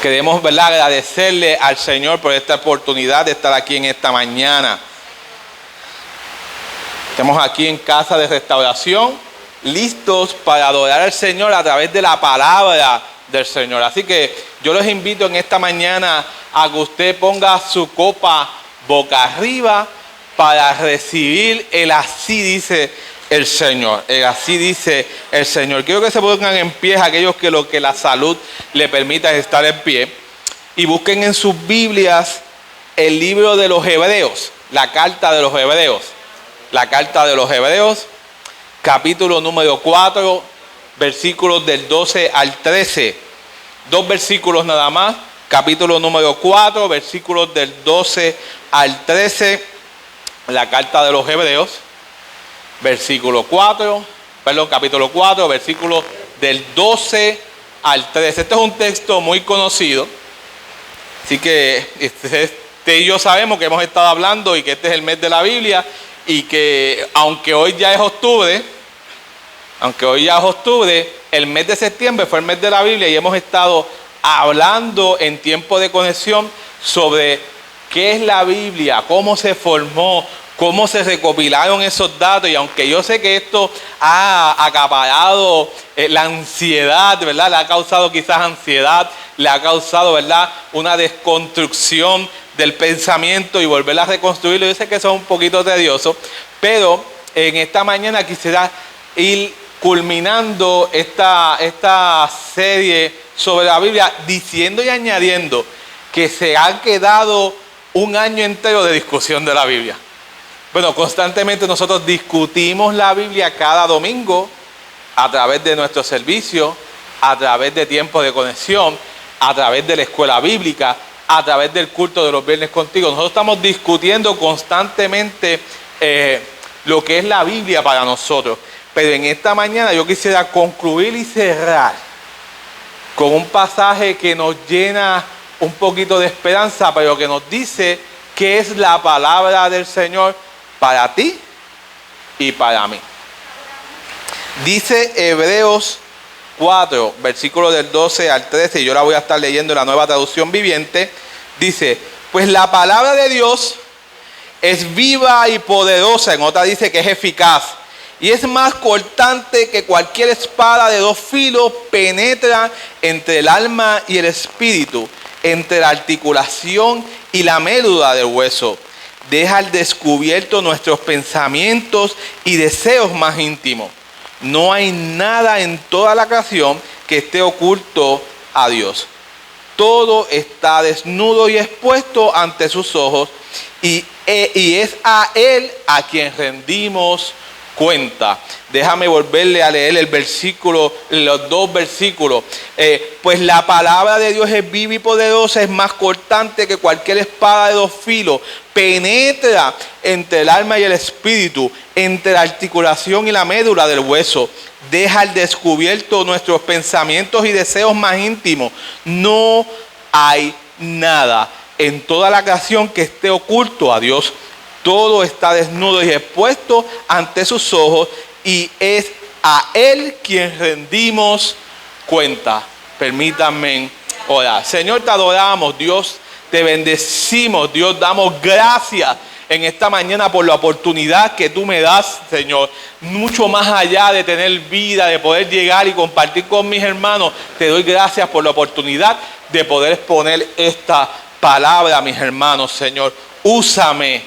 Queremos, ¿verdad?, agradecerle al Señor por esta oportunidad de estar aquí en esta mañana. Estamos aquí en Casa de Restauración, listos para adorar al Señor a través de la palabra del Señor. Así que yo los invito en esta mañana a que usted ponga su copa boca arriba para recibir el así dice el Señor. El así dice el Señor. Quiero que se pongan en pie aquellos que la salud le permita estar en pie. Y busquen en sus Biblias el libro de los Hebreos, la carta de los Hebreos. La carta de los Hebreos, capítulo número 4, versículos del 12 al 13. 2 versículos nada más. Capítulo número 4, versículos del 12 al 13. La carta de los Hebreos, capítulo 4, versículos del 12 al 13. Este es un texto muy conocido. Así que usted y yo sabemos que hemos estado hablando y que este es el mes de la Biblia. Y que aunque hoy ya es octubre, el mes de septiembre fue el mes de la Biblia y hemos estado hablando en tiempo de conexión sobre qué es la Biblia, cómo se formó, cómo se recopilaron esos datos. Y aunque yo sé que esto ha acaparado la ansiedad, ¿verdad? Le ha causado quizás ansiedad, le ha causado, ¿verdad?, una desconstrucción del pensamiento y volver a reconstruirlo. Yo sé que eso es un poquito tedioso, pero en esta mañana quisiera ir culminando esta serie sobre la Biblia, diciendo y añadiendo que se ha quedado un año entero de discusión de la Biblia. Bueno, constantemente nosotros discutimos la Biblia cada domingo a través de nuestro servicio, a través de tiempos de conexión, a través de la escuela bíblica, a través del culto de los viernes contigo. Nosotros estamos discutiendo constantemente lo que es la Biblia para nosotros. Pero en esta mañana yo quisiera concluir y cerrar con un pasaje que nos llena un poquito de esperanza, pero que nos dice que es la palabra del Señor para ti y para mí. Dice Hebreos 4, versículos del 12 al 13, y yo la voy a estar leyendo en la Nueva Traducción Viviente. Dice: pues la palabra de Dios es viva y poderosa. En otra dice que es eficaz y es más cortante que cualquier espada de dos filos, penetra entre el alma y el espíritu, entre la articulación y la médula del hueso. Deja al descubierto nuestros pensamientos y deseos más íntimos. No hay nada en toda la creación que esté oculto a Dios. Todo está desnudo y expuesto ante sus ojos, y es a Él a quien rendimos cuenta. Déjame volverle a leer los dos versículos. Pues la palabra de Dios es viva y poderosa, es más cortante que cualquier espada de dos filos, penetra entre el alma y el espíritu, entre la articulación y la médula del hueso. Deja al descubierto nuestros pensamientos y deseos más íntimos. No hay nada en toda la creación que esté oculto a Dios. Todo está desnudo y expuesto ante sus ojos, y es a Él quien rendimos cuenta. Permítanme orar. Señor, te adoramos, Dios, te bendecimos, Dios, damos gracias en esta mañana por la oportunidad que tú me das, Señor. Mucho más allá de tener vida, de poder llegar y compartir con mis hermanos, te doy gracias por la oportunidad de poder exponer esta palabra a mis hermanos, Señor. Úsame,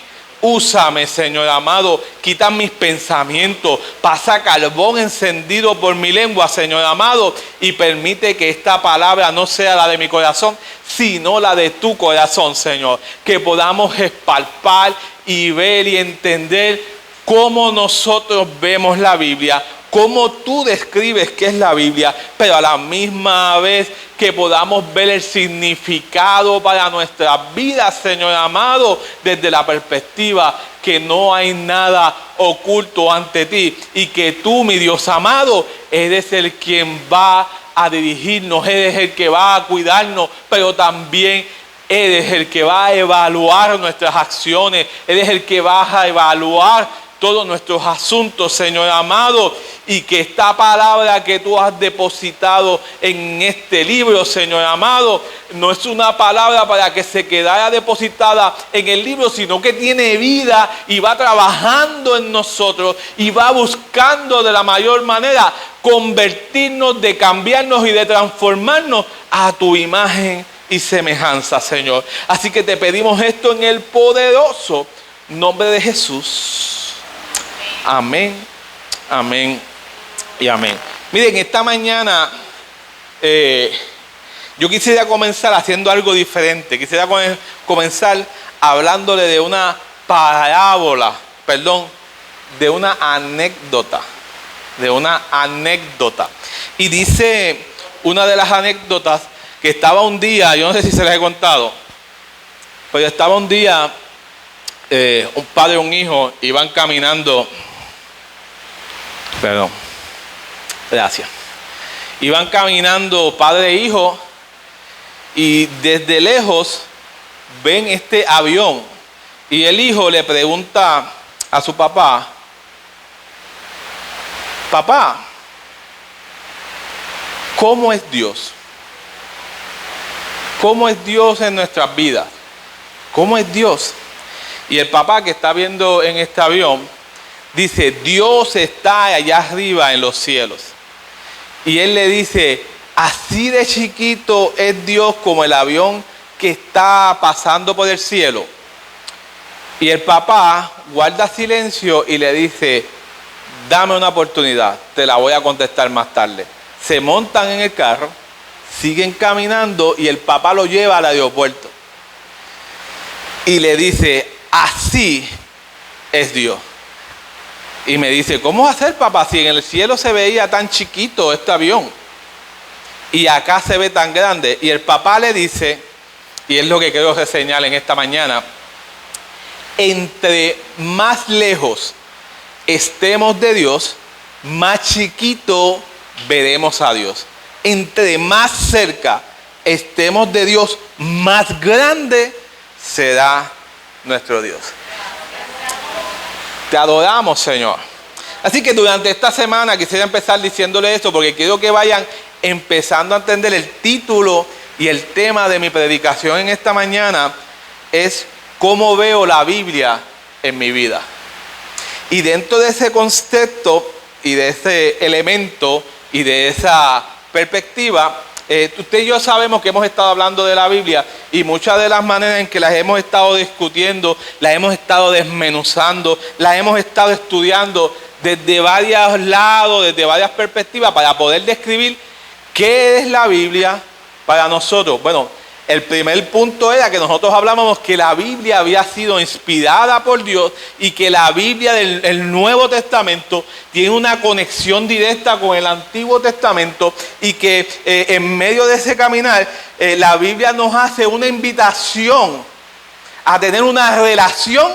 Señor amado. Quita mis pensamientos. Pasa carbón encendido por mi lengua, Señor amado. Y permite que esta palabra no sea la de mi corazón, sino la de tu corazón, Señor. Que podamos espalpar y ver y entender cómo nosotros vemos la Biblia, cómo tú describes qué es la Biblia, pero a la misma vez que podamos ver el significado para nuestras vidas, Señor amado, desde la perspectiva que no hay nada oculto ante ti, y que tú, mi Dios amado, eres el quien va a dirigirnos, eres el que va a cuidarnos, pero también eres el que va a evaluar nuestras acciones, eres el que va a evaluar todos nuestros asuntos, Señor amado, y que esta palabra que tú has depositado en este libro, Señor amado, no es una palabra para que se quedara depositada en el libro, sino que tiene vida y va trabajando en nosotros y va buscando de la mayor manera convertirnos, de cambiarnos y de transformarnos a tu imagen y semejanza, Señor. Así que te pedimos esto en el poderoso nombre de Jesús. Amén, amén y amén. Miren, esta mañana yo quisiera comenzar haciendo algo diferente. Quisiera comenzar hablándole de una parábola, de una anécdota. Y dice una de las anécdotas que estaba un día, yo no sé si se les he contado, pero estaba un día un padre y un hijo iban caminando, iban caminando padre e hijo, y desde lejos ven este avión, y el hijo le pregunta a su papá: papá, ¿cómo es Dios? ¿Cómo es Dios en nuestras vidas? ¿Cómo es Dios? Y el papá, que está viendo en este avión, dice: Dios está allá arriba en los cielos. Y él le dice: así de chiquito es Dios como el avión que está pasando por el cielo. Y el papá guarda silencio y le dice: dame una oportunidad, te la voy a contestar más tarde. Se montan en el carro, siguen caminando y el papá lo lleva al aeropuerto. Y le dice: así es Dios. Y me dice: ¿cómo va a ser, papá, si en el cielo se veía tan chiquito este avión y acá se ve tan grande? Y el papá le dice, y es lo que quiero reseñar en esta mañana: entre más lejos estemos de Dios, más chiquito veremos a Dios. Entre más cerca estemos de Dios, más grande será nuestro Dios. Te adoramos, Señor. Así que durante esta semana quisiera empezar diciéndole esto, porque quiero que vayan empezando a entender el título y el tema de mi predicación en esta mañana. Es cómo veo la Biblia en mi vida. Y dentro de ese concepto y de ese elemento y de esa perspectiva, usted y yo sabemos que hemos estado hablando de la Biblia, y muchas de las maneras en que las hemos estado discutiendo, las hemos estado desmenuzando, las hemos estado estudiando desde varios lados, desde varias perspectivas, para poder describir qué es la Biblia para nosotros. Bueno, el primer punto era que nosotros hablábamos que la Biblia había sido inspirada por Dios y que la Biblia del Nuevo Testamento tiene una conexión directa con el Antiguo Testamento, y que en medio de ese caminar la Biblia nos hace una invitación a tener una relación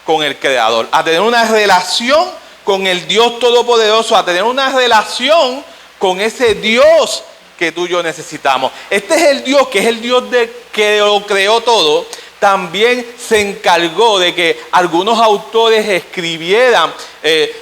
con el Creador, a tener una relación con el Dios Todopoderoso, a tener una relación con ese Dios que tú y yo necesitamos. Este es el Dios que es el Dios que lo creó todo. También se encargó de que algunos autores escribieran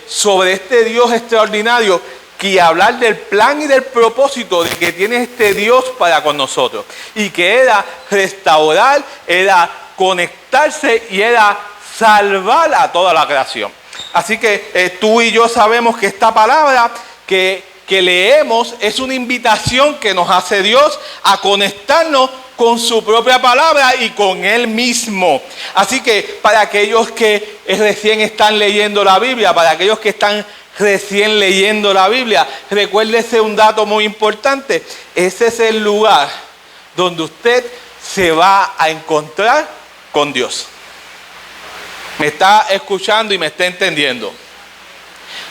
sobre este Dios extraordinario, y hablar del plan y del propósito de que tiene este Dios para con nosotros, y que era restaurar, era conectarse y era salvar a toda la creación. Así que tú y yo sabemos que esta palabra que leemos es una invitación que nos hace Dios a conectarnos con su propia palabra y con Él mismo. Así que para aquellos que recién están leyendo la Biblia, para aquellos que están recién leyendo la Biblia, recuérdese un dato muy importante: ese es el lugar donde usted se va a encontrar con Dios. ¿Me está escuchando y me está entendiendo?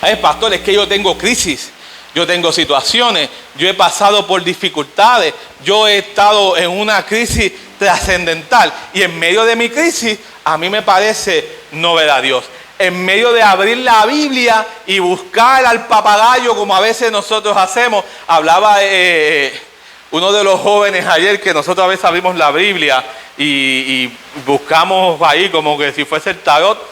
Ay, pastor, es que yo tengo crisis. Yo tengo situaciones, yo he pasado por dificultades, yo he estado en una crisis trascendental, y en medio de mi crisis a mí me parece no ver a Dios. En medio de abrir la Biblia y buscar al papagayo, como a veces nosotros hacemos, hablaba uno de los jóvenes ayer, que nosotros a veces abrimos la Biblia y buscamos ahí como que si fuese el tarot.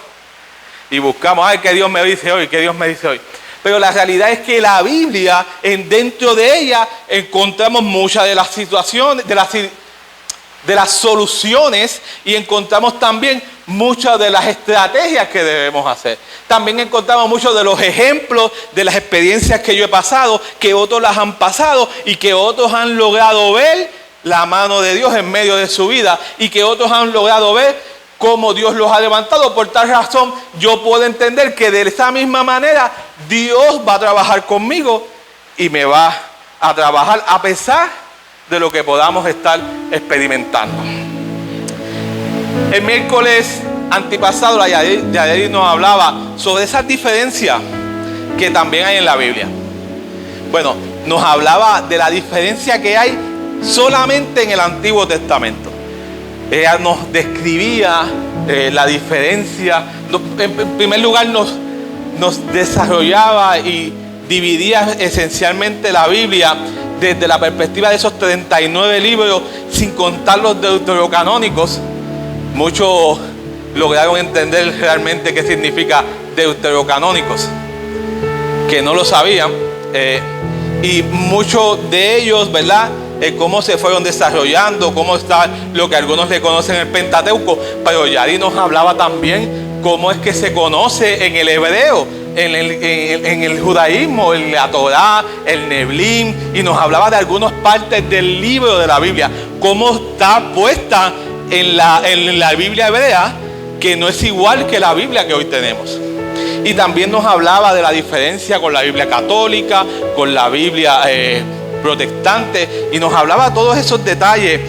y buscamos, ay, ¿qué Dios me dice hoy? ¿Qué Dios me dice hoy? Pero la realidad es que la Biblia, dentro de ella, encontramos muchas de las situaciones, de las soluciones, y encontramos también muchas de las estrategias que debemos hacer. También encontramos muchos de los ejemplos de las experiencias que yo he pasado, que otros las han pasado y que otros han logrado ver la mano de Dios en medio de su vida y que otros han logrado ver cómo Dios los ha levantado. Por tal razón, yo puedo entender que de esa misma manera Dios va a trabajar conmigo y me va a trabajar a pesar de lo que podamos estar experimentando. El miércoles antipasado, la Yadiri nos hablaba sobre esas diferencias que también hay en la Biblia. Bueno, nos hablaba de la diferencia que hay solamente en el Antiguo Testamento. Ella nos describía la diferencia. En primer lugar, nos desarrollaba y dividía esencialmente la Biblia desde la perspectiva de esos 39 libros, sin contar los deuterocanónicos. Muchos lograron entender realmente qué significa deuterocanónicos, que no lo sabían, y muchos de ellos, ¿verdad?, cómo se fueron desarrollando, cómo está lo que algunos le conocen el Pentateuco. Pero Yari nos hablaba también cómo es que se conoce en el hebreo, en el judaísmo, en la Torá, el Neblim, y nos hablaba de algunas partes del libro de la Biblia, cómo está puesta en la Biblia hebrea, que no es igual que la Biblia que hoy tenemos. Y también nos hablaba de la diferencia con la Biblia católica, con la Biblia protestante, y nos hablaba todos esos detalles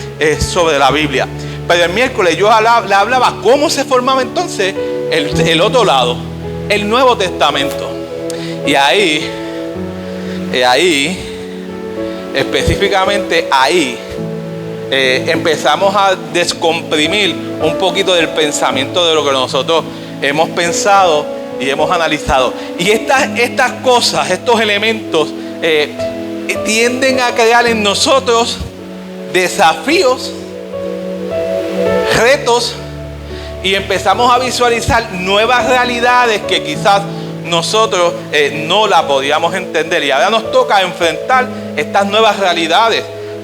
sobre la Biblia. Pero el miércoles yo le hablaba cómo se formaba entonces el otro lado, el Nuevo Testamento. Y ahí, específicamente ahí, empezamos a descomprimir un poquito del pensamiento de lo que nosotros hemos pensado y hemos analizado. Y estas cosas, estos elementos, tienden a crear en nosotros desafíos, retos, y empezamos a visualizar nuevas realidades que quizás nosotros no la podíamos entender. Y ahora nos toca enfrentar estas nuevas realidades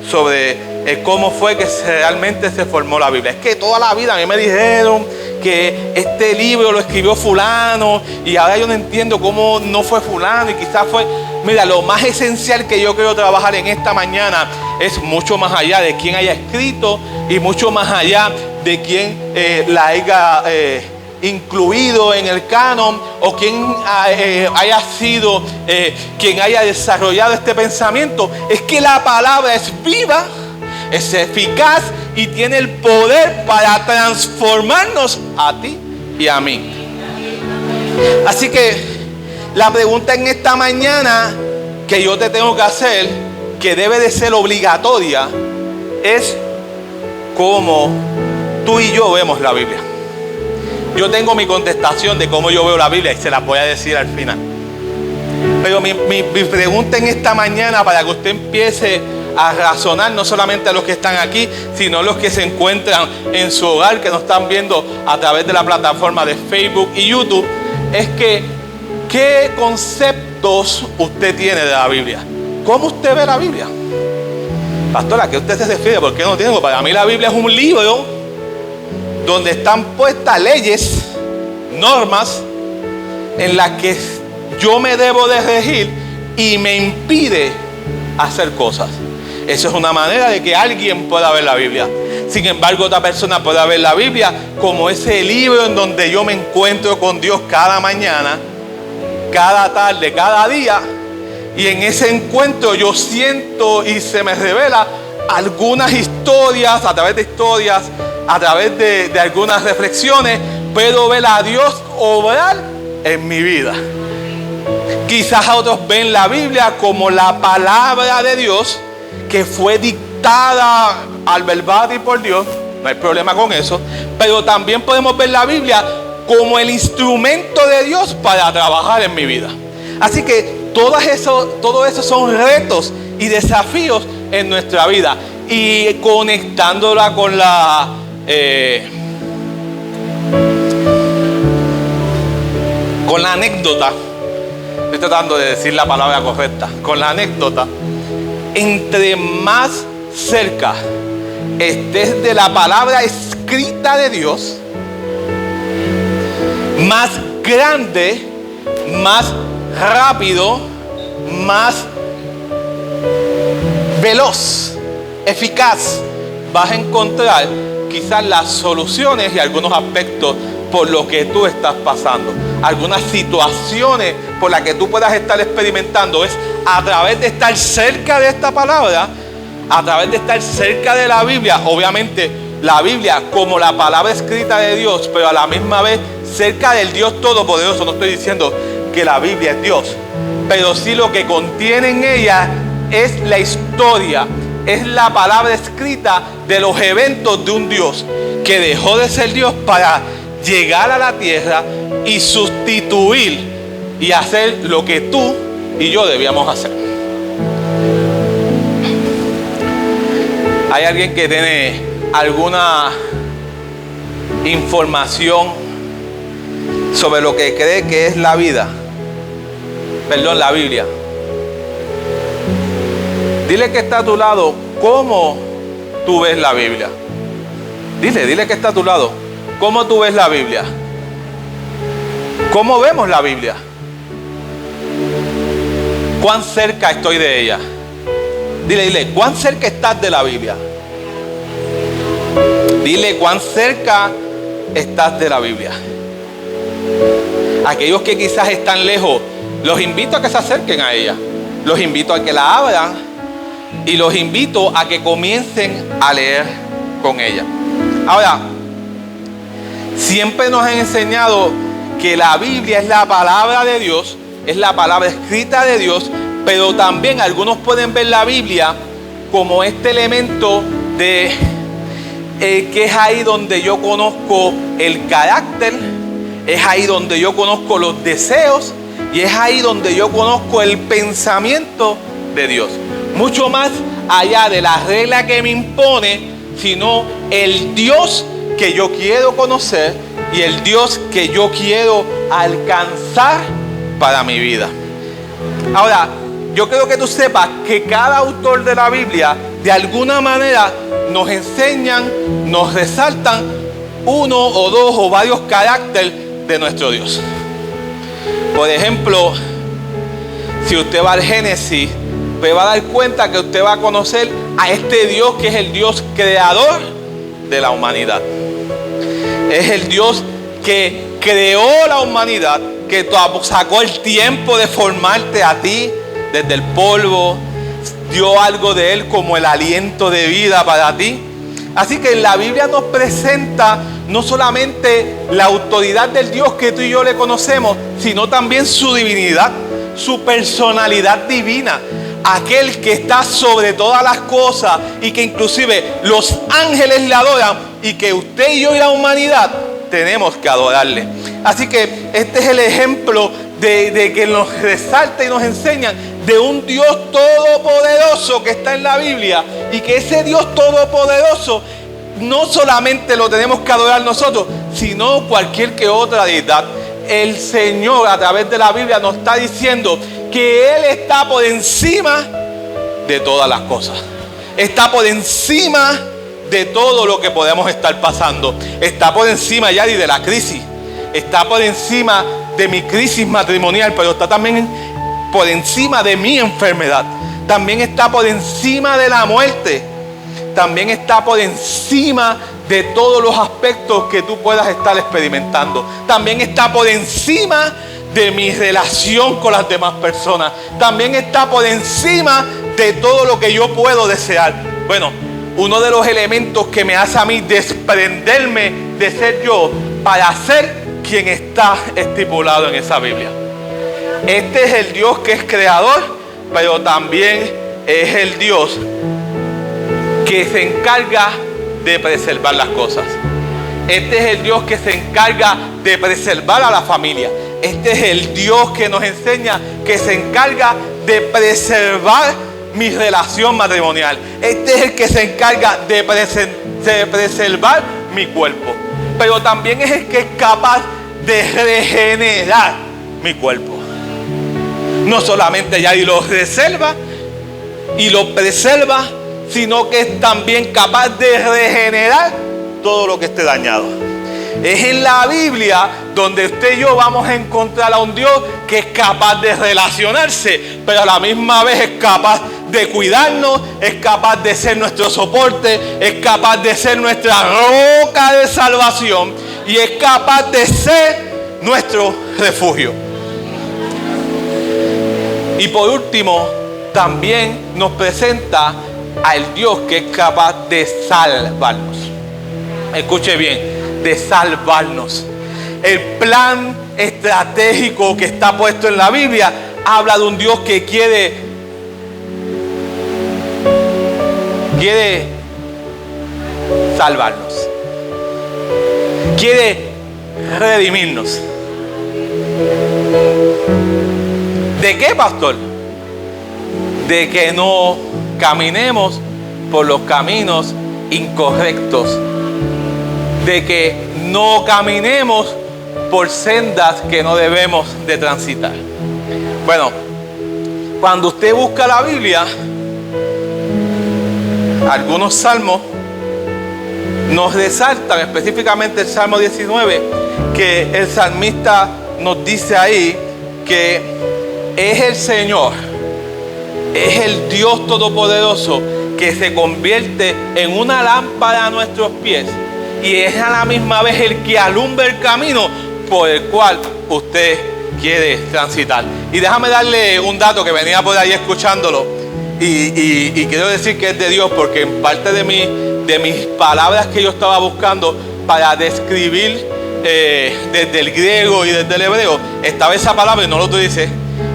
sobre cómo fue que realmente se formó la Biblia. Es que toda la vida a mí me dijeron que este libro lo escribió fulano, y ahora yo no entiendo cómo no fue fulano, y quizás fue... Mira, lo más esencial que yo quiero trabajar en esta mañana es mucho más allá de quién haya escrito y mucho más allá de quién la haya incluido en el canon, o quién haya sido quien haya desarrollado este pensamiento. Es que la palabra es viva, es eficaz y tiene el poder para transformarnos a ti y a mí. Así que la pregunta en esta mañana que yo te tengo que hacer, que debe de ser obligatoria, es cómo tú y yo vemos la Biblia. Yo tengo mi contestación de cómo yo veo la Biblia y se la voy a decir al final. Pero mi pregunta en esta mañana, para que usted empiece a razonar, no solamente a los que están aquí, sino a los que se encuentran en su hogar, que nos están viendo a través de la plataforma de Facebook y YouTube, es que ¿qué conceptos usted tiene de la Biblia? ¿Cómo usted ve la Biblia? Pastora, ¿a qué usted se refiere? ¿Por qué no tiene? Para mí la Biblia es un libro donde están puestas leyes, normas, en las que yo me debo de regir y me impide hacer cosas. Eso es una manera de que alguien pueda ver la Biblia. Sin embargo, otra persona puede ver la Biblia como ese libro en donde yo me encuentro con Dios cada mañana, cada tarde, cada día, y en ese encuentro yo siento y se me revela algunas historias, a través de algunas reflexiones, puedo ver a Dios obrar en mi vida. Quizás otros ven la Biblia como la palabra de Dios que fue dictada al verbatim por Dios, no hay problema con eso, pero también podemos ver la Biblia como el instrumento de Dios para trabajar en mi vida. Así que todo eso son retos y desafíos en nuestra vida. Y conectándola con con la anécdota, estoy tratando de decir la palabra correcta, con la anécdota, entre más cerca estés de la palabra escrita de Dios, más grande, más rápido, más veloz, eficaz vas a encontrar quizás las soluciones y algunos aspectos por lo que tú estás pasando, algunas situaciones por las que tú puedas estar experimentando. Es a través de estar cerca de esta palabra, a través de estar cerca de la Biblia, obviamente la Biblia como la palabra escrita de Dios, pero a la misma vez cerca del Dios Todopoderoso. No estoy diciendo que la Biblia es Dios, pero sí lo que contiene en ella es la historia, es la palabra escrita de los eventos de un Dios que dejó de ser Dios para llegar a la tierra y sustituir y hacer lo que tú y yo debíamos hacer. ¿Hay alguien que tiene alguna información sobre lo que cree que es la vida? Perdón, la Biblia. Dile que está a tu lado, ¿cómo tú ves la Biblia? Dile que está a tu lado, ¿cómo tú ves la Biblia? ¿Cómo vemos la Biblia? ¿Cuán cerca estoy de ella? Dile, ¿cuán cerca estás de la Biblia? Dile, ¿cuán cerca estás de la Biblia? Aquellos que quizás están lejos, los invito a que se acerquen a ella. Los invito a que la abran y los invito a que comiencen a leer con ella. Ahora, siempre nos han enseñado que la Biblia es la palabra de Dios, es la palabra escrita de Dios, pero también algunos pueden ver la Biblia como este elemento de que es ahí donde yo conozco el carácter, es ahí donde yo conozco los deseos y es ahí donde yo conozco el pensamiento de Dios. Mucho más allá de la regla que me impone, sino el Dios que yo quiero conocer y el Dios que yo quiero alcanzar para mi vida. Ahora, yo quiero que tú sepas que cada autor de la Biblia, de alguna manera, nos enseñan, nos resaltan uno o dos o varios caracteres de nuestro Dios. Por ejemplo, si usted va al Génesis, se va a dar cuenta que usted va a conocer a este Dios que es el Dios creador de la humanidad. Es el Dios que creó la humanidad, que sacó el tiempo de formarte a ti desde el polvo, dio algo de él como el aliento de vida para ti. Así que la Biblia nos presenta no solamente la autoridad del Dios que tú y yo le conocemos, sino también su divinidad, su personalidad divina. Aquel que está sobre todas las cosas y que inclusive los ángeles le adoran y que usted y yo y la humanidad tenemos que adorarle. Así que este es el ejemplo de que nos resalta y nos enseñan de un Dios todopoderoso que está en la Biblia, y que ese Dios todopoderoso no solamente lo tenemos que adorar nosotros, sino cualquier que otra deidad. El Señor a través de la Biblia nos está diciendo que Él está por encima de todas las cosas. Está por encima de todo lo que podemos estar pasando. Está por encima ya de la crisis. Está por encima de mi crisis matrimonial, pero está también por encima de mi enfermedad. También está por encima de la muerte. También está por encima de todos los aspectos que tú puedas estar experimentando. También está por encima de mi relación con las demás personas. También está por encima de todo lo que yo puedo desear. Bueno, uno de los elementos que me hace a mí desprenderme de ser yo para ser quien está estipulado en esa Biblia. Este es el Dios que es creador, pero también es el Dios que se encarga de preservar las cosas. Este es el Dios que se encarga de preservar a la familia. Este es el Dios que nos enseña, que se encarga de preservar mi relación matrimonial. Este es el que se encarga de preservar mi cuerpo. Pero también es el que es capaz de regenerar mi cuerpo. No solamente ya y lo reserva y lo preserva, sino que es también capaz de regenerar todo lo que esté dañado. Es en la Biblia donde usted y yo vamos a encontrar a un Dios que es capaz de relacionarse, pero a la misma vez es capaz de cuidarnos, es capaz de ser nuestro soporte, es capaz de ser nuestra roca de salvación y es capaz de ser nuestro refugio. Y por último, también nos presenta al Dios que es capaz de salvarnos. Escuche bien. De salvarnos. El plan estratégico que está puesto en la Biblia habla de un Dios que quiere salvarnos, quiere redimirnos. ¿De qué, pastor? De que no caminemos por los caminos incorrectos, de que no caminemos por sendas que no debemos de transitar. Bueno, cuando usted busca la Biblia, algunos salmos nos resaltan, específicamente el Salmo 19, que el salmista nos dice ahí que es el Señor, es el Dios Todopoderoso que se convierte en una lámpara a nuestros pies y es a la misma vez el que alumbra el camino por el cual usted quiere transitar. Y déjame darle un dato que venía por ahí escuchándolo y quiero decir que es de Dios, porque en parte de mis palabras que yo estaba buscando para describir desde el griego y desde el hebreo, estaba esa palabra y no lo dice,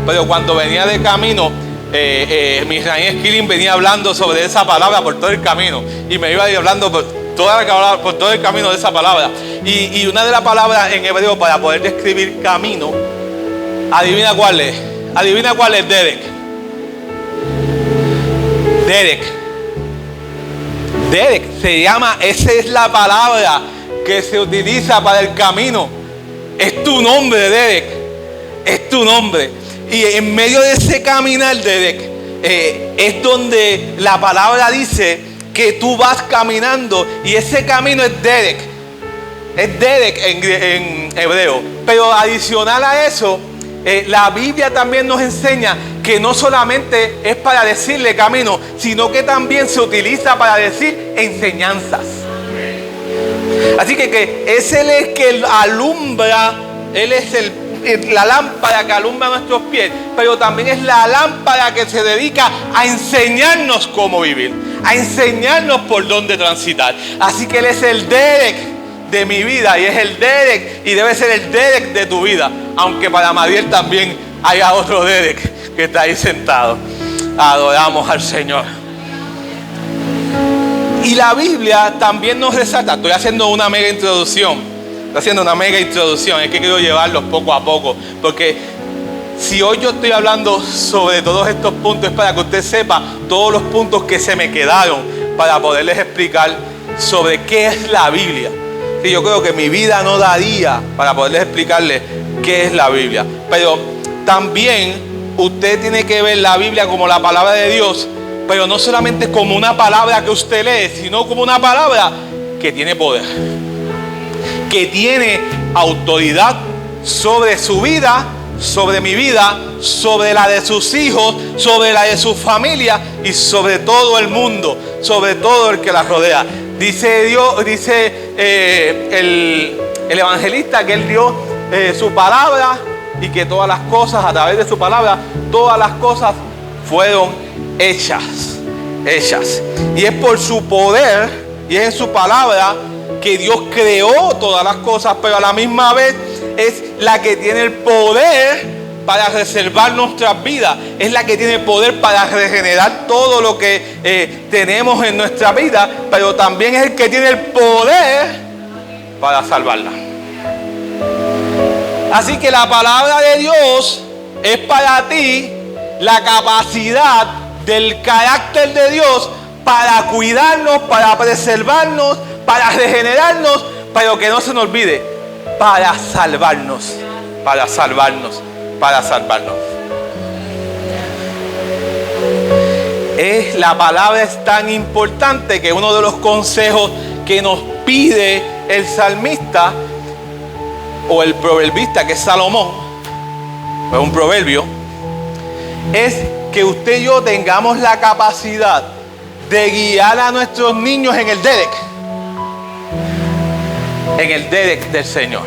pero cuando venía de camino, Misraim Skilling venía hablando sobre esa palabra por todo el camino y me iba a ir hablando por todo el camino de esa palabra. Y una de las palabras en hebreo para poder describir camino, adivina cuál es. Adivina cuál es. Derek se llama, esa es la palabra que se utiliza para el camino. Es tu nombre, Derek. Es tu nombre. Y en medio de ese caminar, Derek, es donde la palabra dice que tú vas caminando y ese camino es Derek. Es Derek en hebreo. Pero adicional a eso, la Biblia también nos enseña que no solamente es para decirle camino, sino que también se utiliza para decir enseñanzas. Así que es Él el que alumbra, Él es la lámpara que alumbra nuestros pies, pero también es la lámpara que se dedica a enseñarnos cómo vivir, a enseñarnos por dónde transitar. Así que Él es el Derek de mi vida y es el Derek y debe ser el Derek de tu vida, aunque para Mariel también haya otro Derek que está ahí sentado. Adoramos al Señor. Y la Biblia también nos resalta. Estoy haciendo una mega introducción, es que quiero llevarlos poco a poco, porque si hoy yo estoy hablando sobre todos estos puntos es para que usted sepa todos los puntos que se me quedaron para poderles explicar sobre qué es la Biblia. Sí, yo creo que mi vida no daría para poderles explicarles qué es la Biblia. Pero también usted tiene que ver la Biblia como la palabra de Dios, pero no solamente como una palabra que usted lee, sino como una palabra que tiene poder, que tiene autoridad sobre su vida, sobre mi vida, sobre la de sus hijos, sobre la de su familia y sobre todo el mundo, sobre todo el que la rodea. Dice Dios, el evangelista que Él dio su palabra y que todas las cosas, a través de su palabra, todas las cosas fueron hechas. Y es por su poder y es en su palabra que Dios creó todas las cosas, pero a la misma vez es la que tiene el poder para reservar nuestras vidas, es la que tiene poder para regenerar todo lo que tenemos en nuestra vida, pero también es el que tiene el poder para salvarla. Así que la palabra de Dios es para ti la capacidad del carácter de Dios para cuidarnos, para preservarnos, para regenerarnos, pero que no se nos olvide, para salvarnos. para salvarnos. La palabra es tan importante que uno de los consejos que nos pide el salmista o el proverbista, que es Salomón, es un proverbio, es que usted y yo tengamos la capacidad de guiar a nuestros niños en el derek del Señor.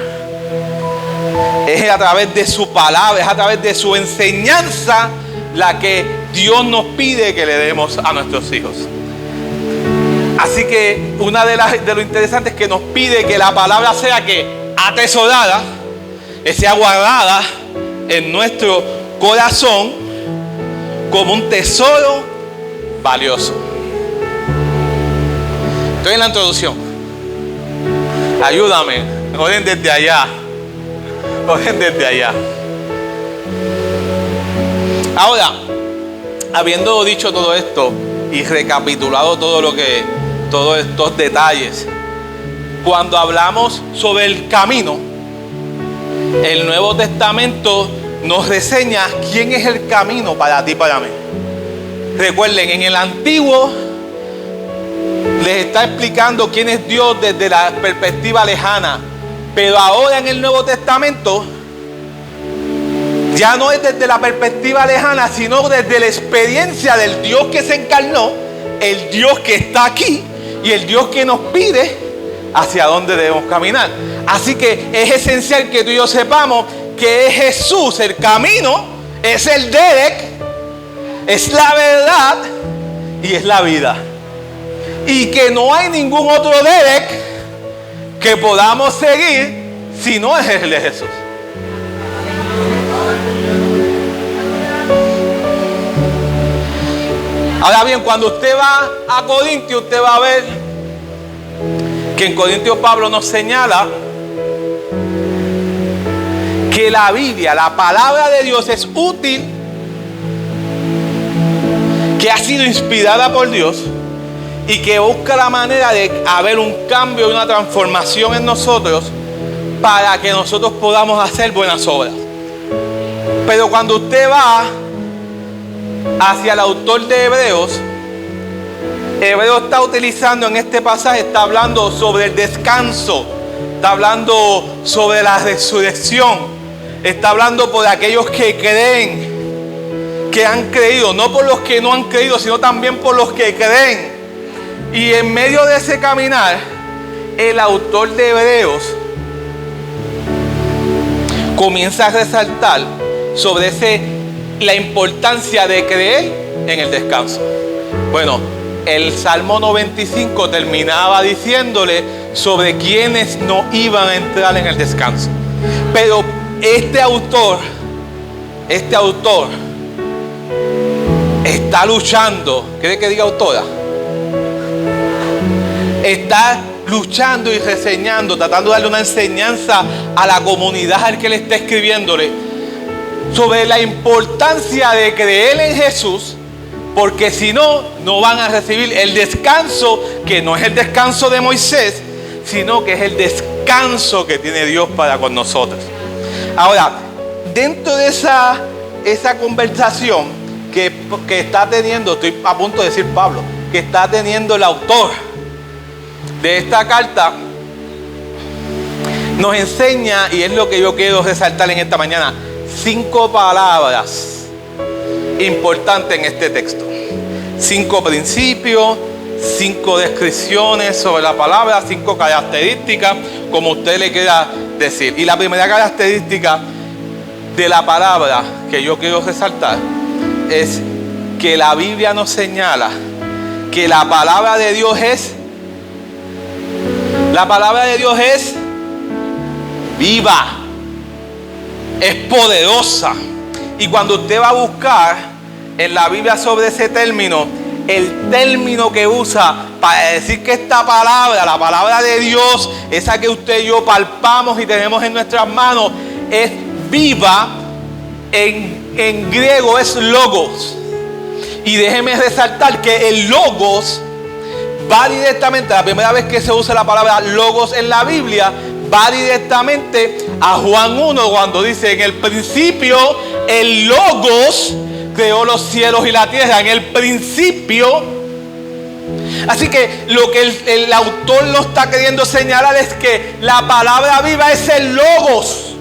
Es a través de su palabra, es a través de su enseñanza la que Dios nos pide que le demos a nuestros hijos. Así que una de lo interesante es que nos pide que la palabra sea que atesorada, sea guardada en nuestro corazón como un tesoro valioso. Estoy en la introducción. Ayúdame, oren desde allá. Oren desde allá. Ahora, habiendo dicho todo esto y recapitulado todos estos detalles, cuando hablamos sobre el camino, el Nuevo Testamento nos reseña quién es el camino para ti y para mí. Recuerden, en el Antiguo les está explicando quién es Dios desde la perspectiva lejana, pero ahora en el Nuevo Testamento ya no es desde la perspectiva lejana, sino desde la experiencia del Dios que se encarnó, el Dios que está aquí y el Dios que nos pide hacia dónde debemos caminar. Así que es esencial que tú y yo sepamos que es Jesús el camino, es el derek, es la verdad y es la vida. Y que no hay ningún otro derek que podamos seguir si no es el de Jesús. Ahora bien, cuando usted va a Corintios, usted va a ver que en Corintios Pablo nos señala que la Biblia, la palabra de Dios, es útil, que ha sido inspirada por Dios y que busca la manera de haber un cambio y una transformación en nosotros para que nosotros podamos hacer buenas obras. Pero cuando usted va hacia el autor de Hebreos está utilizando en este pasaje, está hablando sobre el descanso, está hablando sobre la resurrección, está hablando por aquellos que creen, que han creído, no por los que no han creído, sino también por los que creen. Y en medio de ese caminar, el autor de Hebreos comienza a resaltar sobre la importancia de creer en el descanso. Bueno, el Salmo 95 terminaba diciéndole sobre quienes no iban a entrar en el descanso. Pero este autor está luchando. ¿Quiere que diga autora? Está luchando y reseñando, tratando de darle una enseñanza a la comunidad al que le está escribiéndole sobre la importancia de creer en Jesús, porque si no, no van a recibir el descanso, que no es el descanso de Moisés, sino que es el descanso que tiene Dios para con nosotros. Ahora, dentro de esa conversación que está teniendo, estoy a punto de decir Pablo, que está teniendo el autor de esta carta, nos enseña, y es lo que yo quiero resaltar en esta mañana, 5 palabras importantes en este texto. 5 principios, 5 descripciones sobre la palabra, 5 características, como usted le quiera decir. Y la primera característica de la palabra que yo quiero resaltar es que la Biblia nos señala que la palabra de Dios es viva, es poderosa. Y cuando usted va a buscar en la Biblia sobre ese término, el término que usa para decir que esta palabra, la palabra de Dios, esa que usted y yo palpamos y tenemos en nuestras manos, es viva, en griego es logos. Y déjeme resaltar que el logos va directamente, la primera vez que se usa la palabra logos en la Biblia, va directamente a Juan 1 cuando dice: en el principio el Logos creó los cielos y la tierra. En el principio. Así que lo que el autor lo está queriendo señalar es que la palabra viva es el Logos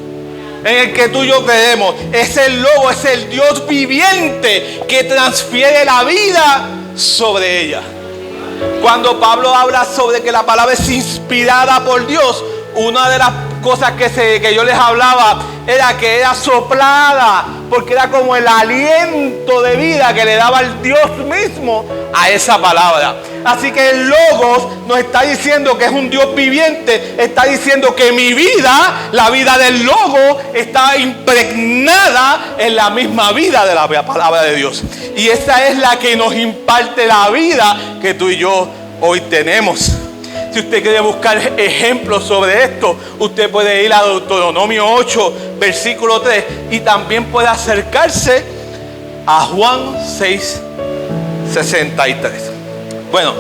en el que tú y yo creemos. Es el Logos, es el Dios viviente que transfiere la vida sobre ella. Cuando Pablo habla sobre que la palabra es inspirada por Dios, una de las cosas que yo les hablaba era que era soplada, porque era como el aliento de vida que le daba el Dios mismo a esa palabra. Así que el Logos nos está diciendo que es un Dios viviente, está diciendo que mi vida, la vida del Logos, está impregnada en la misma vida de la palabra de Dios. Y esa es la que nos imparte la vida que tú y yo hoy tenemos. Si usted quiere buscar ejemplos sobre esto, usted puede ir a Deuteronomio 8, versículo 3, y también puede acercarse a Juan 6, 63. Bueno,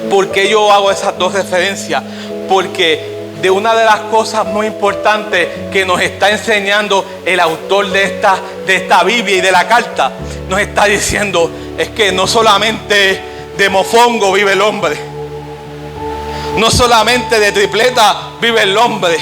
¿por qué yo hago esas dos referencias? Porque de una de las cosas muy importantes que nos está enseñando el autor de esta Biblia y de la carta, nos está diciendo es que no solamente de mofongo vive el hombre, no solamente de tripleta vive el hombre,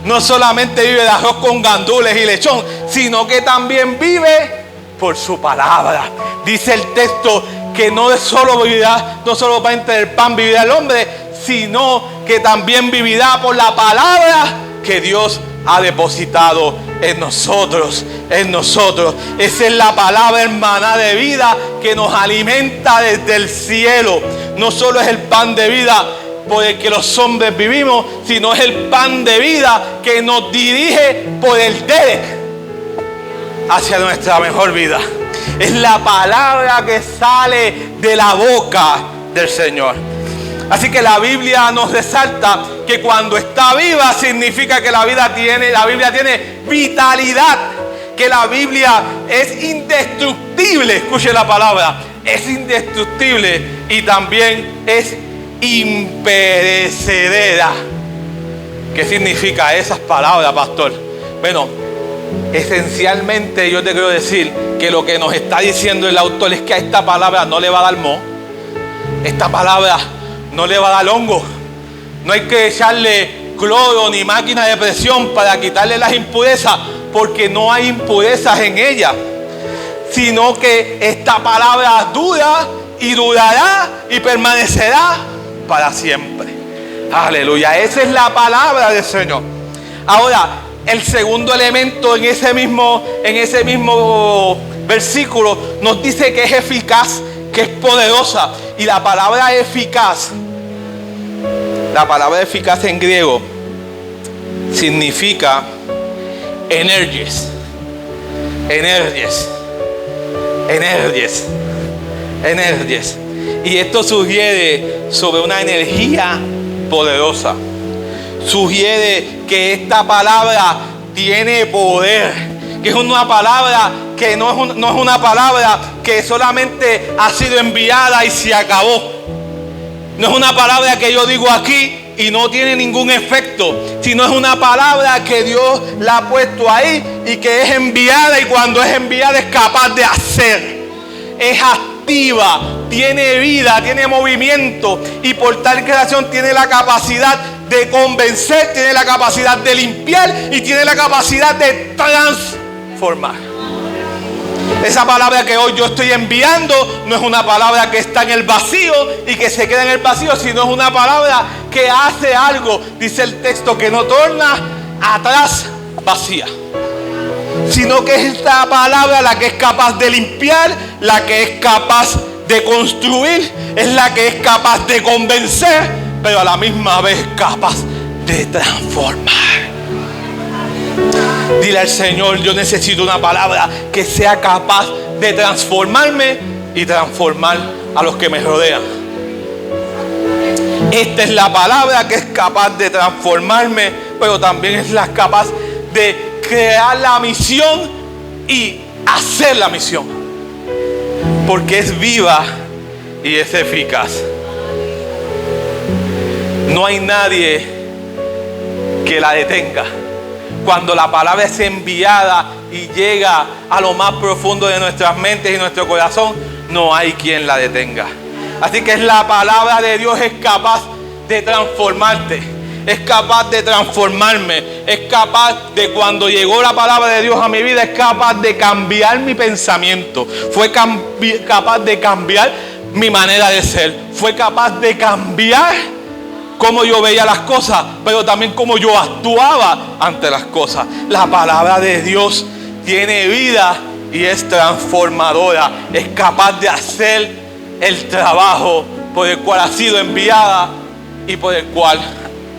no solamente vive de arroz con gandules y lechón, sino que también vive por su palabra. Dice el texto que no solo va a entre el pan vivirá el hombre, sino que también vivirá por la palabra que Dios ha depositado en nosotros. Esa es la palabra, hermana, de vida que nos alimenta desde el cielo. No solo es el pan de vida por el que los hombres vivimos, sino es el pan de vida que nos dirige por el derek hacia nuestra mejor vida. Es la palabra que sale de la boca del Señor. Así que la Biblia nos resalta que cuando está viva significa que la Biblia tiene vitalidad, que la Biblia es indestructible. Escuche la palabra, es indestructible y también es imperecedera. ¿Qué significa esas palabras, pastor? Bueno, esencialmente yo te quiero decir que lo que nos está diciendo el autor es que a esta palabra no le va a dar moho, esta palabra no le va a dar hongo, no hay que echarle cloro ni máquina de presión para quitarle las impurezas, porque no hay impurezas en ella, sino que esta palabra dura y durará y permanecerá para siempre. Aleluya, esa es la palabra del Señor. Ahora, el segundo elemento en ese mismo versículo nos dice que es eficaz, que es poderosa. Y la palabra eficaz en griego significa energies. Y esto sugiere sobre una energía poderosa. Sugiere que esta palabra tiene poder, que es una palabra que no es una palabra que solamente ha sido enviada y se acabó. No es una palabra que yo digo aquí y no tiene ningún efecto, sino es una palabra que Dios la ha puesto ahí y que es enviada, y cuando es enviada es capaz de hacer. Es activa, tiene vida, tiene movimiento, y por tal creación tiene la capacidad de convencer, tiene la capacidad de limpiar y tiene la capacidad de transformar. Esa palabra que hoy yo estoy enviando no es una palabra que está en el vacío y que se queda en el vacío, sino es una palabra que hace algo. Dice el texto que no torna atrás vacía, sino que es esta palabra la que es capaz de limpiar, la que es capaz de construir, es la que es capaz de convencer, pero a la misma vez capaz de transformar. Dile al Señor: yo necesito una palabra que sea capaz de transformarme y transformar a los que me rodean. Esta es la palabra que es capaz de transformarme, pero también es la capaz de crear la misión y hacer la misión, porque es viva y es eficaz. No hay nadie que la detenga. Cuando la palabra es enviada y llega a lo más profundo de nuestras mentes y nuestro corazón, no hay quien la detenga. Así que la palabra de Dios es capaz de transformarte, es capaz de transformarme, es capaz de, cuando llegó la palabra de Dios a mi vida, es capaz de cambiar mi pensamiento, fue capaz de cambiar mi manera de ser, fue capaz de cambiar cómo yo veía las cosas, pero también cómo yo actuaba ante las cosas. La palabra de Dios tiene vida y es transformadora, es capaz de hacer el trabajo por el cual ha sido enviada y por el cual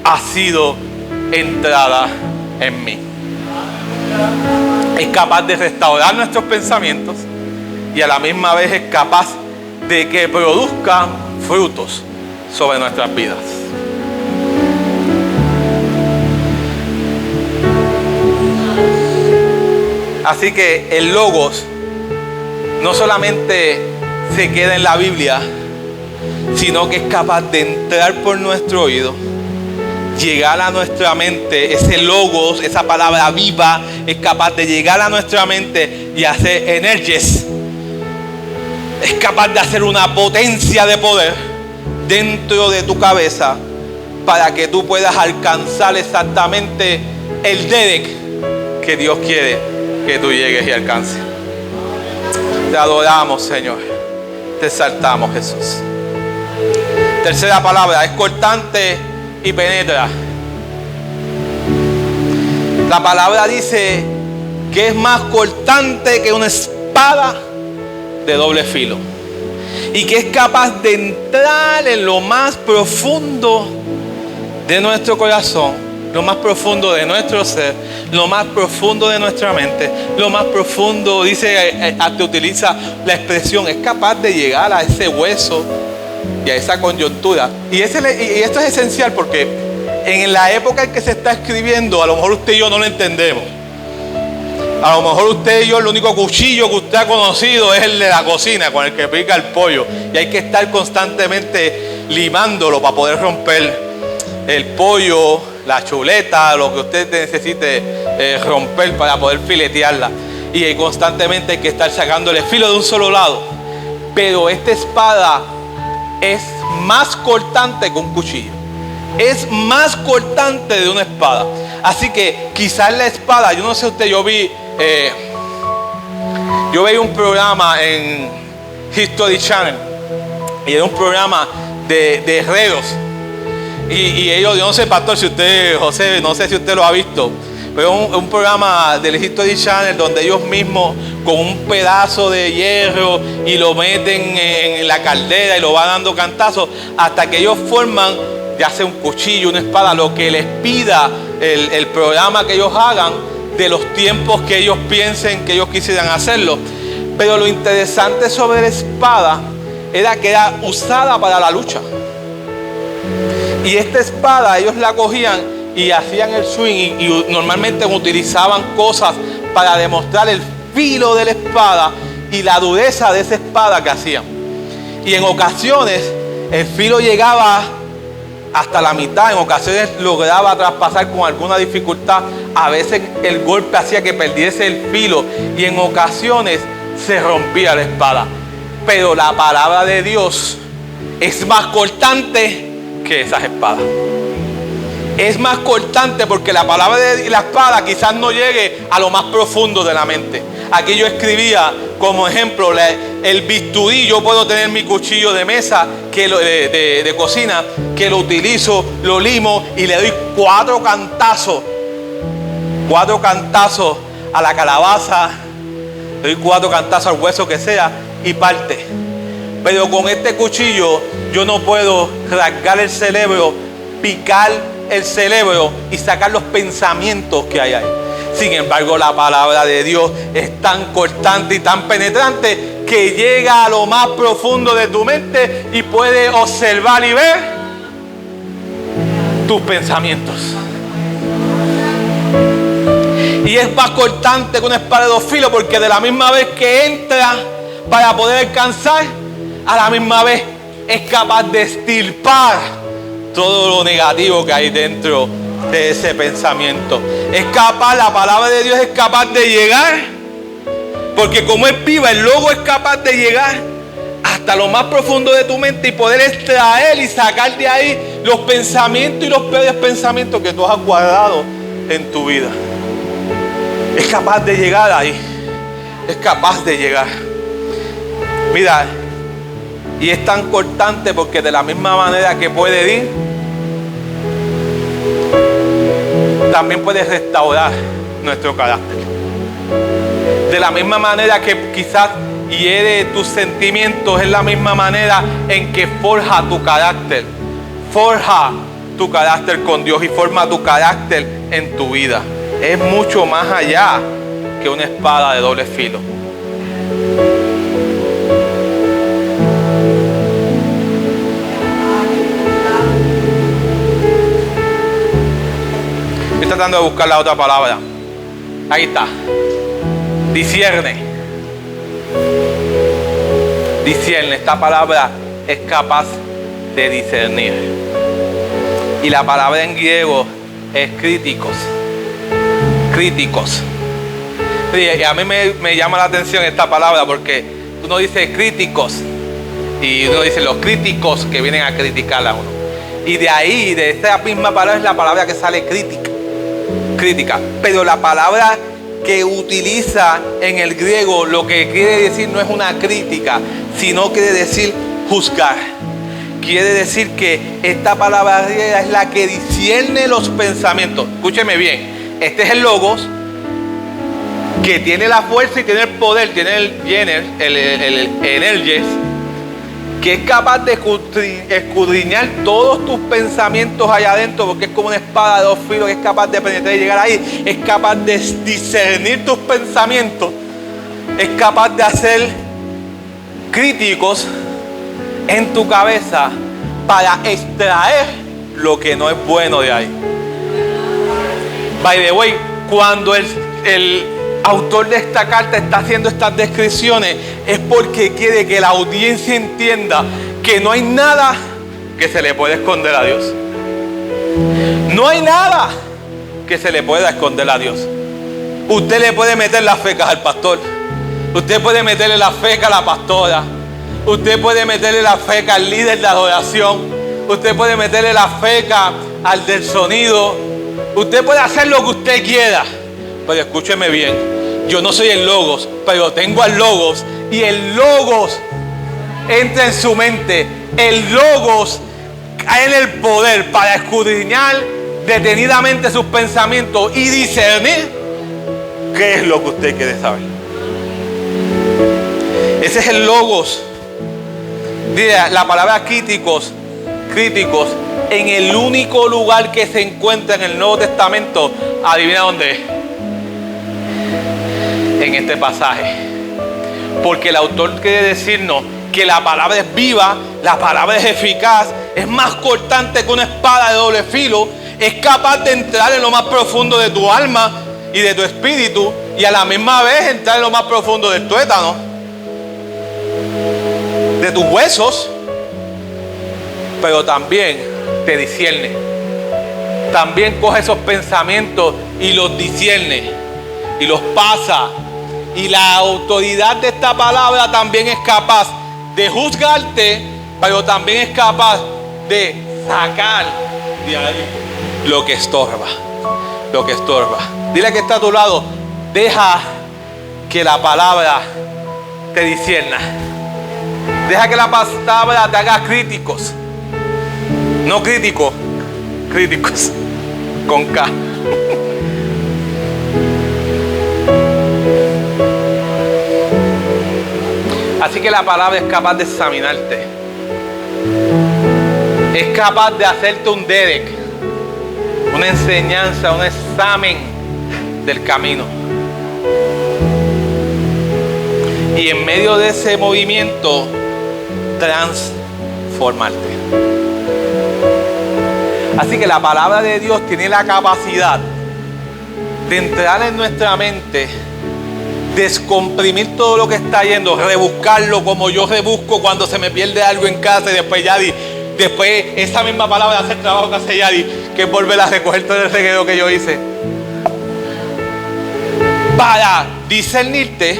ha sido entrada en mí. Es capaz de restaurar nuestros pensamientos y a la misma vez es capaz de que produzcan frutos sobre nuestras vidas. Así que el Logos no solamente se queda en la Biblia, sino que es capaz de entrar por nuestro oído, llegar a nuestra mente. Ese Logos, esa palabra viva, es capaz de llegar a nuestra mente y hacer energies. Es capaz de hacer una potencia de poder dentro de tu cabeza para que tú puedas alcanzar exactamente el Derek que Dios quiere que tú llegues y alcances. Te adoramos, Señor. Te exaltamos, Jesús. Tercera palabra, es cortante y penetra. La palabra dice que es más cortante que una espada de doble filo y que es capaz de entrar en lo más profundo de nuestro corazón, lo más profundo de nuestro ser, lo más profundo de nuestra mente, lo más profundo, dice, hasta utiliza la expresión, es capaz de llegar a ese hueso y a esa coyuntura. Y esto es esencial porque en la época en que se está escribiendo, a lo mejor usted y yo no lo entendemos. A lo mejor usted y yo, el único cuchillo que usted ha conocido es el de la cocina, con el que pica el pollo. Y hay que estar constantemente limándolo para poder romper el pollo, la chuleta, lo que usted necesite romper para poder filetearla. Y constantemente hay que estar sacándole filo de un solo lado. Pero esta espada es más cortante que un cuchillo. Es más cortante de una espada. Así que quizás la espada, yo no sé usted, yo vi un programa en History Channel. Y era un programa de herreros. Y ellos, yo no sé, pastor, si usted, José, no sé si usted lo ha visto, pero un programa del History Channel donde ellos mismos con un pedazo de hierro y lo meten en la caldera y lo van dando cantazos hasta que ellos forman, ya sea un cuchillo, una espada, lo que les pida el programa que ellos hagan, de los tiempos que ellos piensen que ellos quisieran hacerlo. Pero lo interesante sobre la espada era que era usada para la lucha. Y esta espada ellos la cogían y hacían el swing y normalmente utilizaban cosas para demostrar el filo de la espada y la dureza de esa espada que hacían. Y en ocasiones el filo llegaba hasta la mitad, en ocasiones lograba traspasar con alguna dificultad, a veces el golpe hacía que perdiese el filo y en ocasiones se rompía la espada. Pero la palabra de Dios es más cortante que esas espadas. Es más cortante porque la palabra de la espada quizás no llegue a lo más profundo de la mente. Aquí yo escribía como ejemplo el bisturí. Yo puedo tener mi cuchillo de mesa de cocina que lo utilizo, lo limo y le doy 4 cantazos a la calabaza, le doy 4 cantazos al hueso que sea y parte. Pero con este cuchillo yo no puedo rasgar el cerebro, picar el cerebro y sacar los pensamientos que hay ahí. Sin embargo, la palabra de Dios es tan cortante y tan penetrante que llega a lo más profundo de tu mente y puede observar y ver tus pensamientos. Y es más cortante que una espada de 2 filos porque de la misma vez que entra para poder alcanzar, a la misma vez es capaz de extirpar todo lo negativo que hay dentro de ese pensamiento. Es capaz, la palabra de Dios es capaz de llegar, porque como es viva, el logo es capaz de llegar hasta lo más profundo de tu mente y poder extraer y sacar de ahí los pensamientos y los peores pensamientos que tú has guardado en tu vida. Es capaz de llegar ahí. Es capaz de llegar. Mira, y es tan cortante porque de la misma manera que puede ir, también puede restaurar nuestro carácter. De la misma manera que quizás hiere tus sentimientos, es la misma manera en que forja tu carácter. Forja tu carácter con Dios y forma tu carácter en tu vida. Es mucho más allá que una espada de doble filo. Estoy tratando de buscar la otra palabra. Ahí está. Discierne. Discierne. Esta palabra es capaz de discernir. Y la palabra en griego es críticos. Críticos. Y a mí me llama la atención esta palabra porque uno dice críticos y uno dice los críticos que vienen a criticar a uno. Y de ahí, de esta misma palabra es la palabra que sale crítica. Crítica. Pero la palabra que utiliza en el griego lo que quiere decir no es una crítica, sino quiere decir juzgar. Quiere decir que esta palabra griega es la que discierne los pensamientos. Escúcheme bien. Este es el logos que tiene la fuerza y tiene el poder, tiene el energés, que es capaz de escudriñar todos tus pensamientos allá adentro, porque es como una espada de dos filos que es capaz de penetrar y llegar ahí. Es capaz de discernir tus pensamientos, es capaz de hacer críticos en tu cabeza para extraer lo que no es bueno de ahí. By the way, cuando el autor de esta carta está haciendo estas descripciones es porque quiere que la audiencia entienda que no hay nada que se le pueda esconder a Dios. No hay nada que se le pueda esconder a Dios. Usted le puede meter las fecas al pastor. Usted puede meterle la feca a la pastora. Usted puede meterle la feca al líder de adoración. Usted puede meterle la feca al del sonido. Usted puede hacer lo que usted quiera. Pero escúcheme bien. Yo no soy el logos, pero tengo al logos. Y el logos entra en su mente. El logos cae en el poder para escudriñar detenidamente sus pensamientos y discernir qué es lo que usted quiere saber. Ese es el logos. Mira, la palabra críticos, en el único lugar que se encuentra en el Nuevo Testamento, adivina dónde es. En este pasaje. Porque el autor quiere decirnos que la palabra es viva, la palabra es eficaz, es más cortante que una espada de doble filo, es capaz de entrar en lo más profundo de tu alma y de tu espíritu, y a la misma vez entrar en lo más profundo del tuétano, de tus huesos, pero también te discierne. También coge esos pensamientos y los discierne y los pasa. Y la autoridad de esta palabra también es capaz de juzgarte, pero también es capaz de sacar de ahí lo que estorba. Lo que estorba. Dile que está a tu lado, deja que la palabra te discierna. Deja que la palabra te haga críticos. No críticos, críticos. Con K. Así que la palabra es capaz de examinarte. Es capaz de hacerte un Derek, una enseñanza, un examen del camino. Y en medio de ese movimiento, transformarte. Así que la palabra de Dios tiene la capacidad de entrar en nuestra mente, descomprimir todo lo que está yendo, rebuscarlo como yo rebusco cuando se me pierde algo en casa y después ya después esa misma palabra hace el trabajo que hace Yadi, que es volver a recoger todo el reguero que yo hice. Para discernirte,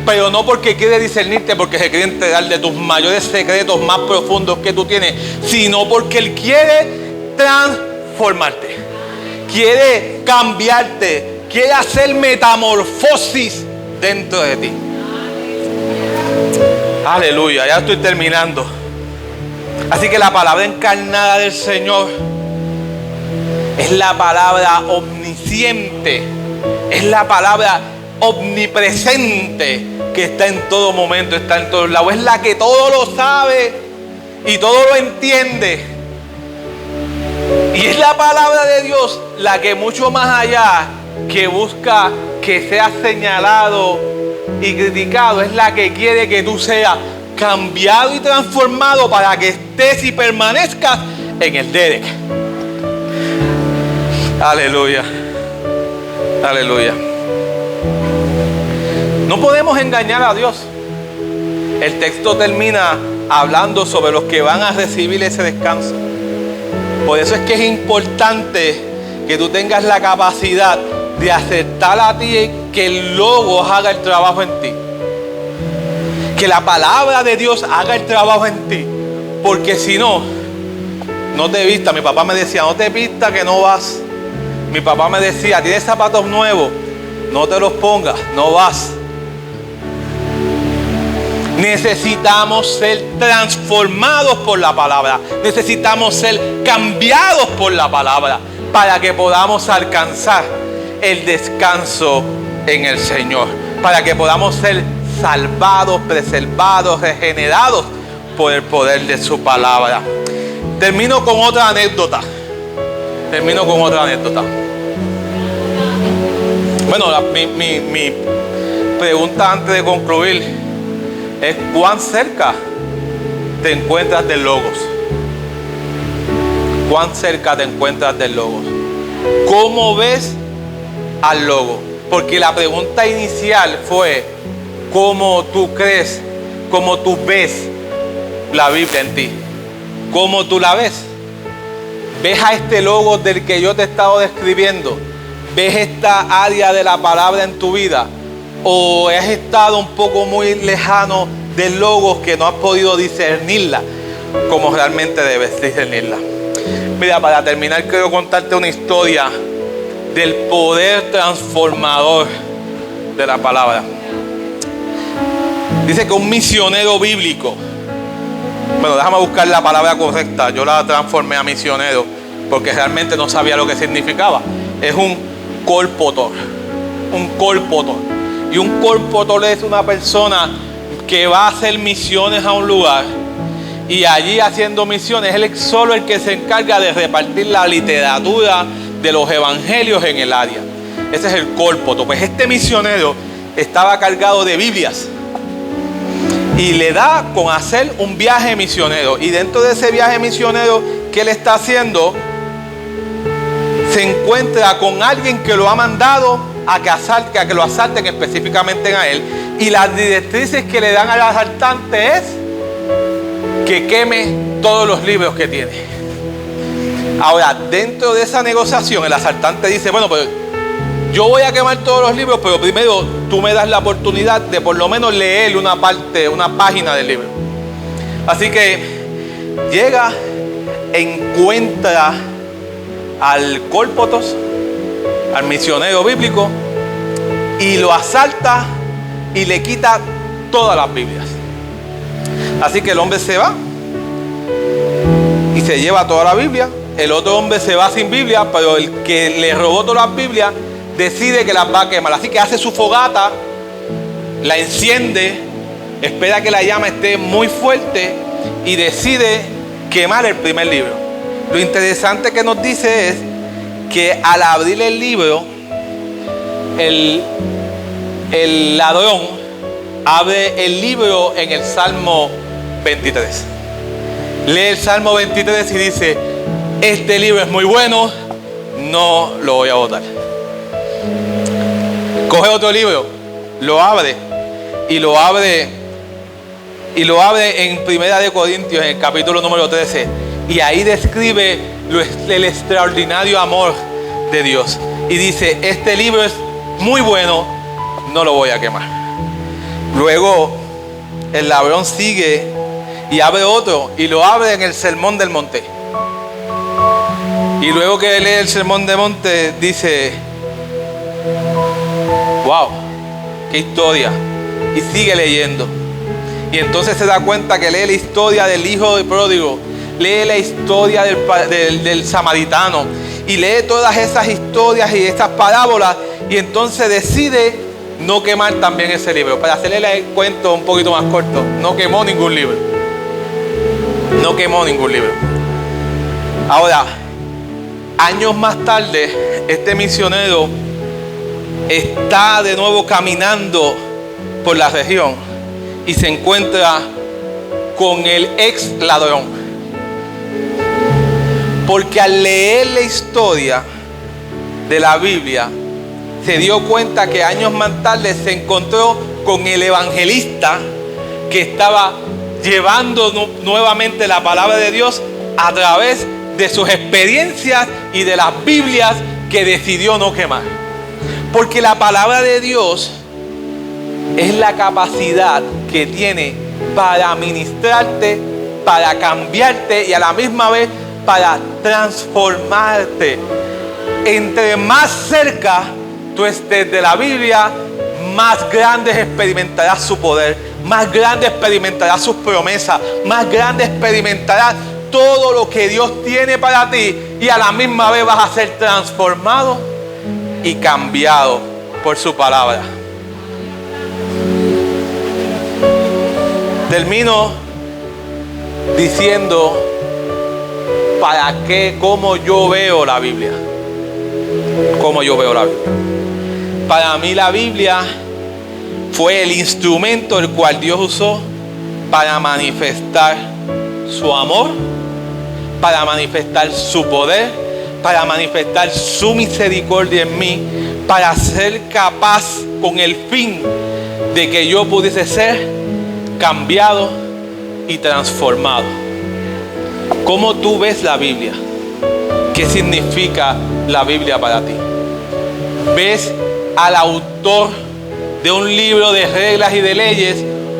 pero no porque quiere discernirte, porque se quiere enterar de tus mayores secretos más profundos que tú tienes, sino porque Él quiere transformarte, quiere cambiarte, quiere hacer metamorfosis dentro de ti. Aleluya, ya estoy terminando. Así que la palabra encarnada del Señor es la palabra omnisciente, es la palabra omnipresente que está en todo momento, está en todos lados. Es la que todo lo sabe y todo lo entiende. Y es la palabra de Dios la que mucho más allá que busca que seas señalado y criticado, es la que quiere que tú seas cambiado y transformado para que estés y permanezcas en el Derek. Aleluya. Aleluya. No podemos engañar a Dios. El texto termina hablando sobre los que van a recibir ese descanso. Por eso es que es importante que tú tengas la capacidad de aceptar a ti que el Logos haga el trabajo en ti. Que la palabra de Dios haga el trabajo en ti. Porque si no, no te vistas. Mi papá me decía, no te vistas que no vas. Mi papá me decía, tienes zapatos nuevos, no te los pongas, no vas. Necesitamos ser transformados por la palabra. Necesitamos ser cambiados por la palabra para que podamos alcanzar el descanso en el Señor. Para que podamos ser salvados, preservados, regenerados por el poder de su palabra. Termino con otra anécdota. Bueno, mi pregunta antes de concluir es: ¿cuán cerca te encuentras del Logos? ¿Cuán cerca te encuentras del Logos? ¿Cómo ves al Logos? Porque la pregunta inicial fue: ¿cómo tú crees, cómo tú ves la Biblia en ti? ¿Cómo tú la ves? ¿Ves a este Logos del que yo te he estado describiendo? ¿Ves esta área de la palabra en tu vida? ¿O has estado un poco muy lejano del Logos que no has podido discernirla como realmente debes discernirla? Mira, para terminar quiero contarte una historia del poder transformador de la palabra. Dice que un misionero bíblico, bueno, déjame buscar la palabra correcta, yo la transformé a misionero porque realmente no sabía lo que significaba. Es un colpotor. Y un colpotor es una persona que va a hacer misiones a un lugar, y allí haciendo misiones, él es solo el que se encarga de repartir la literatura de los evangelios en el área. Ese es el colpoto. Pues este misionero estaba cargado de Biblias y le da con hacer un viaje misionero. Y dentro de ese viaje misionero que él está haciendo, se encuentra con alguien que lo ha mandado a que lo asalten específicamente a él. Y las directrices que le dan al asaltante es que queme todos los libros que tiene. Ahora, dentro de esa negociación, el asaltante dice: bueno, pues yo voy a quemar todos los libros, pero primero tú me das la oportunidad de por lo menos leer una página del libro. Así que llega, encuentra al cólpotos, al misionero bíblico, y lo asalta y le quita todas las Biblias. Así que el hombre se va y se lleva toda la Biblia. El otro hombre se va sin Biblia, pero el que le robó todas las Biblias decide que las va a quemar. Así que hace su fogata, la enciende, espera que la llama esté muy fuerte y decide quemar el primer libro. Lo interesante que nos dice es que al abrir el libro, el ladrón abre el libro en el Salmo 23. Lee el Salmo 23 y dice: este libro es muy bueno, no lo voy a botar. Coge otro libro, lo abre, y lo abre Y lo abre en Primera de Corintios, en el capítulo número 13. Y ahí describe el extraordinario amor de Dios. Y dice, este libro es muy bueno, no lo voy a quemar. Luego el ladrón sigue y abre otro y lo abre en el Sermón del Monte. Y luego que lee el Sermón del Monte dice, wow, qué historia. Y sigue leyendo. Y entonces se da cuenta que lee la historia del hijo pródigo, lee la historia del samaritano y lee todas esas historias y estas parábolas, y entonces decide no quemar también ese libro. Para hacerle el cuento un poquito más corto, no quemó ningún libro. No quemó ningún libro. Ahora, años más tarde, este misionero está de nuevo caminando por la región y se encuentra con el ex ladrón. Porque al leer la historia de la Biblia, se dio cuenta que años más tarde se encontró con el evangelista que estaba llevando nuevamente la palabra de Dios a través de sus experiencias y de las Biblias que decidió no quemar. Porque la palabra de Dios es la capacidad que tiene para ministrarte, para cambiarte y a la misma vez para transformarte. Entre más cerca tú estés de la Biblia, más grande experimentarás su poder, más grande experimentarás sus promesas, más grande experimentarás todo lo que Dios tiene para ti, y a la misma vez vas a ser transformado y cambiado por su palabra. Termino diciendo para qué, cómo yo veo la Biblia. Cómo yo veo la Biblia. Para mí la Biblia fue el instrumento el cual Dios usó para manifestar su amor, para manifestar su poder, para manifestar su misericordia en mí, para ser capaz con el fin de que yo pudiese ser cambiado y transformado. ¿Cómo tú ves la Biblia? ¿Qué significa la Biblia para ti? ¿Ves al autor de un libro de reglas y de leyes,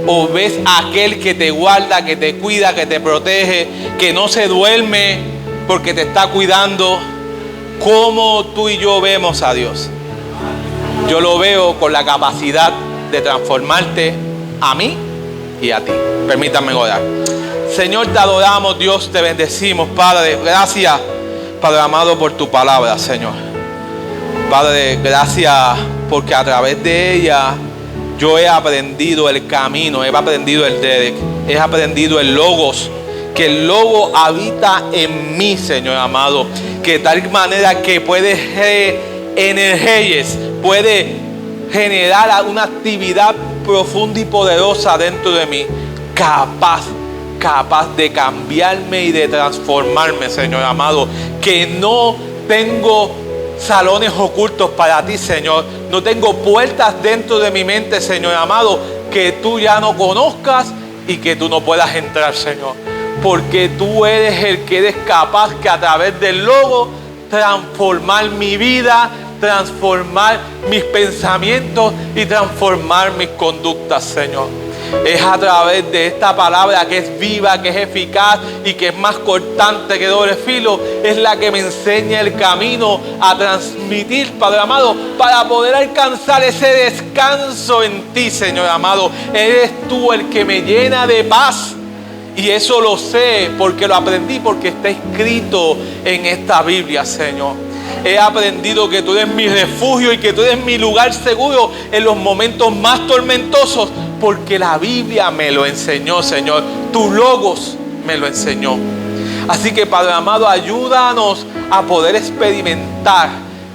o ves a aquel que te guarda, que te cuida, que te protege, que no se duerme porque te está cuidando? ¿Cómo tú y yo vemos a Dios? Yo lo veo con la capacidad de transformarte a mí y a ti. Permítanme orar. Señor, te adoramos, Dios, te bendecimos, Padre. Gracias, Padre amado, por tu palabra, Señor. Padre, gracias porque a través de ella yo he aprendido el camino, he aprendido el Derek, he aprendido el Logos, que el Logos habita en mí, Señor amado, que de tal manera que puede puede generar una actividad profunda y poderosa dentro de mí, capaz de cambiarme y de transformarme, Señor amado, que no tengo salones ocultos para ti, Señor. No tengo puertas dentro de mi mente, Señor amado, que tú ya no conozcas y que tú no puedas entrar, Señor. Porque tú eres el que eres capaz que a través del Logo transformar mi vida, transformar mis pensamientos y transformar mis conductas, Señor. Es a través de esta palabra que es viva, que es eficaz y que es más cortante que doble filo, es la que me enseña el camino a transmitir, Padre amado, para poder alcanzar ese descanso en ti, Señor amado. Eres tú el que me llena de paz, y eso lo sé porque lo aprendí, porque está escrito en esta Biblia, Señor. He aprendido que tú eres mi refugio y que tú eres mi lugar seguro en los momentos más tormentosos, porque la Biblia me lo enseñó, Señor. Tu Logos me lo enseñó. Así que, Padre amado, ayúdanos a poder experimentar,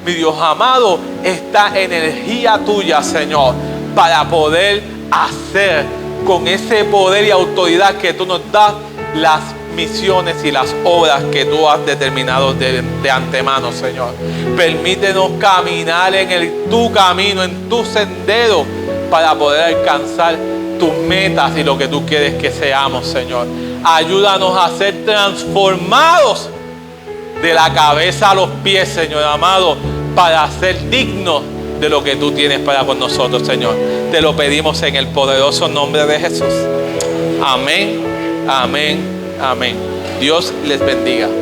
mi Dios amado, esta energía tuya, Señor, para poder hacer con ese poder y autoridad que tú nos das las misiones y las obras que tú has determinado de antemano, Señor. Permítenos caminar en tu camino, en tu sendero, para poder alcanzar tus metas y lo que tú quieres que seamos, Señor. Ayúdanos a ser transformados de la cabeza a los pies, Señor amado, para ser dignos de lo que tú tienes para con nosotros, Señor. Te lo pedimos en el poderoso nombre de Jesús. Amén, amén, amén. Dios les bendiga.